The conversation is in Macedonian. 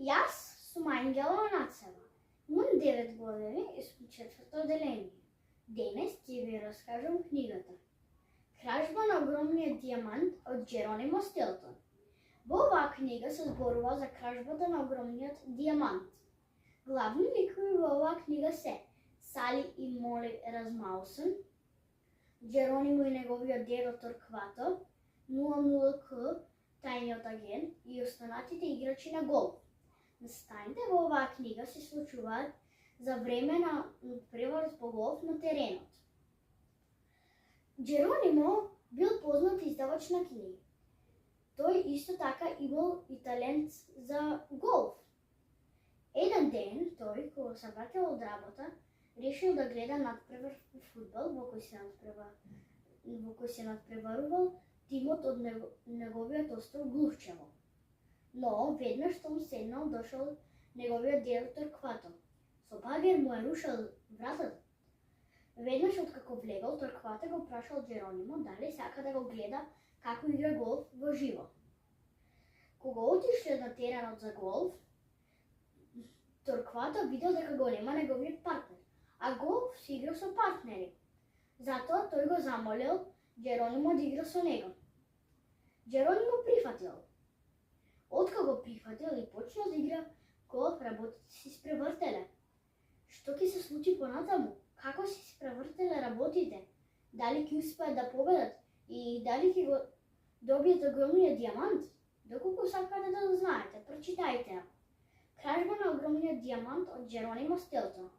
Јас сум Ангела Нацева. Имам 9 години и сум четврто одделение. Денес ќе ви раскажам книгата Кражба на огромниот дијамант од Джеронимо Стилтон. Во оваа книга се зборува за кражбата на огромниот дијамант. Главни ликови во оваа книга се Сали и Моли Размаусен, Джеронимо и неговиот дедо Торквато, 00К, тајниот агент и останатите играчи на голф. Настаните во оваа книга се случуваат за време на преврат по голф на теренот. Джеронимо бил познат издавач на книги. Тој исто така имал и талент за голф. Еден ден тој, кога се враќал од работа, решил да гледа надпревар во фудбал во кој се надпреварувал тимот од неговиот остров Глувчево. Но веднаш што седнал дошол неговиот дедо Торквато. Со багер му е рушил вратата. Веднаш откако влегол, Торквато го прашал Джеронимо дали сака да го гледа како игра голф во живо. Кога отишле на теренот за голф, Торквато видел дека го нема неговиот партнер, а голф си игра со партнери. Затоа тој го замолил Джеронимо да игра со него. Джеронимо прифатил. Откако го прифатил и почнал да игра голф, работите си спревртеле. Што ќе се случи понатаму? Како се спревртеле работите? Дали ќе успеат да победат и дали ќе го добијат огромниот дијамант? Доколку сакате да знаете, прочитајте ја. Кражба на огромниот дијамант од Джеронимо Стилтон.